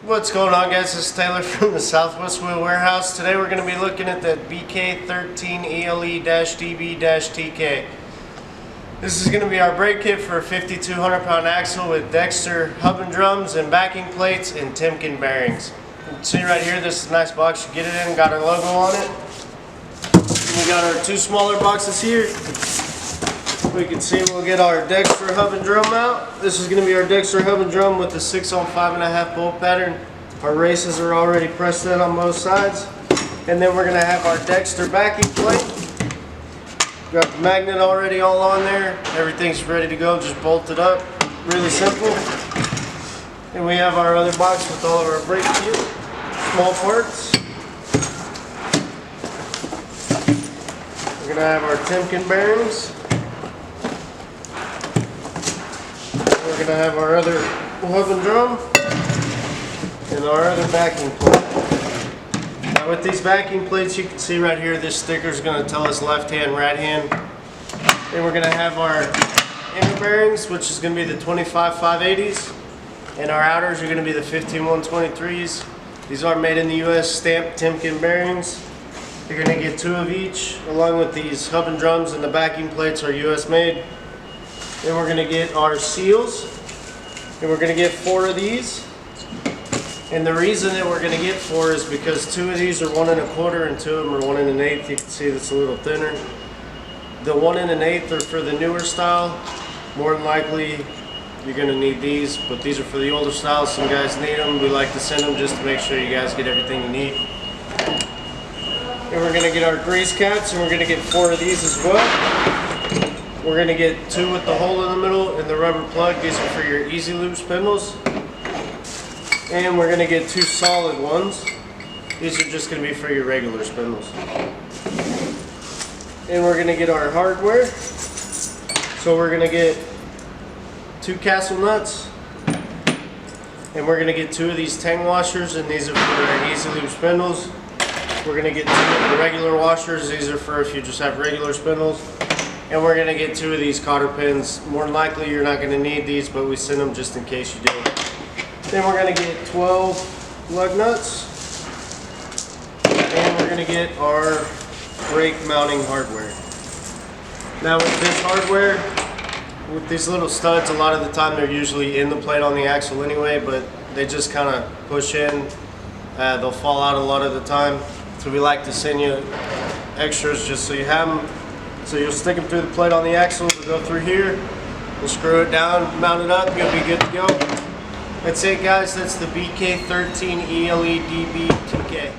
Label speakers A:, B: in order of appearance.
A: What's going on, guys? This is Taylor from the SouthwestWheel warehouse. Today we're going to be looking at the BK13ELE-DB-TK. This is going to be our brake kit for a 5,200 pound axle with Dexter hub and drums and backing plates and Timken bearings. You can see right here, this is a nice box. You get it in, got our logo on it. And we got our two smaller boxes here. We can see we'll get our Dexter hub and drum out. This is going to be our Dexter hub and drum with the 6-on-5.5 bolt pattern. Our races are already pressed in on both sides. And then we're going to have our Dexter backing plate. Got the magnet already all on there. Everything's ready to go, just bolted up. Really simple. And we have our other box with all of our brake kit, small parts. We're going to have our Timken bearings. We're going to have our other hub and drum and our other backing plate. Now with these backing plates, you can see right here, this sticker is going to tell us left hand, right hand. Then we're going to have our inner bearings, which is going to be the 25-580s, and our outers are going to be the 15-123s. These are made in the US, stamped Timken bearings. You're going to get 2 of each, along with these hub and drums, and the backing plates are US made. Then we're going to get our seals, and we're going to get 4 of these. And the reason that we're going to get 4 is because 2 of these are 1 1/4 and 2 of them are 1 1/8. You can see that's a little thinner. The 1 1/8 are for the newer style. More than likely you're going to need these, but these are for the older styles. Some guys need them. We like to send them just to make sure you guys get everything you need. And we're going to get our grease caps, and we're going to get 4 of these as well. We're going to get 2 with the hole in the middle and the rubber plug. These are for your easy lube spindles. And we're going to get 2 solid ones. These are just going to be for your regular spindles. And we're going to get our hardware. So we're going to get 2 castle nuts. And we're going to get 2 of these tang washers, and these are for our easy lube spindles. We're going to get 2 of the regular washers. These are for if you just have regular spindles. And we're going to get 2 of these cotter pins. More than likely you're not going to need these, but we send them just in case you do. Then we're going to get 12 lug nuts. And we're going to get our brake mounting hardware. Now with this hardware, with these little studs, a lot of the time they're usually in the plate on the axle anyway, but they just kind of push in. They'll fall out a lot of the time. So we like to send you extras just so you have them. So you'll stick them through the plate on the axle, they'll go through here, we'll screw it down, mount it up, you'll be good to go. That's it, guys. That's the BK13ELE-DB-TK.